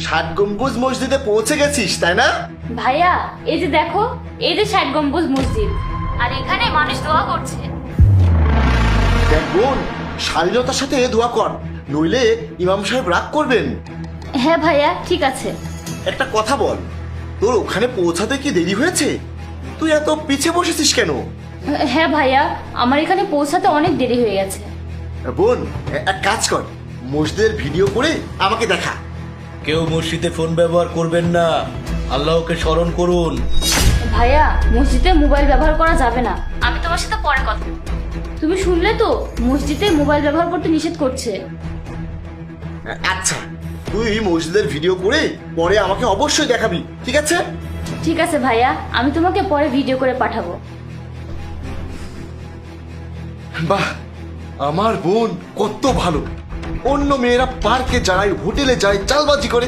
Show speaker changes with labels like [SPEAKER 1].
[SPEAKER 1] ষাট গম্বুজ মসজিদে পৌঁছে গেছিস তাই না?
[SPEAKER 2] ভাইয়া এই যে দেখো, এই যে 60 গম্বুজ মসজিদ, আর এখানে মানুষ দোয়া করছে।
[SPEAKER 1] দেখ বোন, শালীনতার সাথে দোয়া কর, নইলে ইমাম সাহেব রাগ করবেন।
[SPEAKER 2] হ্যাঁ ভাইয়া ঠিক আছে।
[SPEAKER 1] একটা কথা বল, তোর ওখানে পৌঁছাতে কি দেরি হয়েছে? তুই এত পিছে বসেছিস কেন?
[SPEAKER 2] হ্যাঁ ভাইয়া, আমার এখানে পৌঁছাতে অনেক দেরি হয়ে গেছে।
[SPEAKER 1] বোন, এক কাজ কর, মসজিদের ভিডিও করে আমাকে দেখা।
[SPEAKER 3] কেউ মসজিদে ফোন ব্যবহার করবেন না, আল্লাহকে স্মরণ করুন।
[SPEAKER 2] ভাইয়া মসজিদে মোবাইল ব্যবহার করা যাবে না, আমি তোমার সাথে পরে কথা বলবো। তুমি শুনলে তো, মসজিদে মোবাইল ব্যবহার করতে নিষেধ করছে।
[SPEAKER 1] আচ্ছা, তুই মসজিদের ভিডিও করে পরে আমাকে অবশ্যই দেখাবি, ঠিক আছে?
[SPEAKER 2] ঠিক আছে ভাইয়া, আমি তোমাকে পরে ভিডিও করে পাঠাবো।
[SPEAKER 1] বাহ, আমার বোন কত ভালো। অন্য মেয়েরা পার্কে যায়, হোটেলে যায়, চালবাজি করে,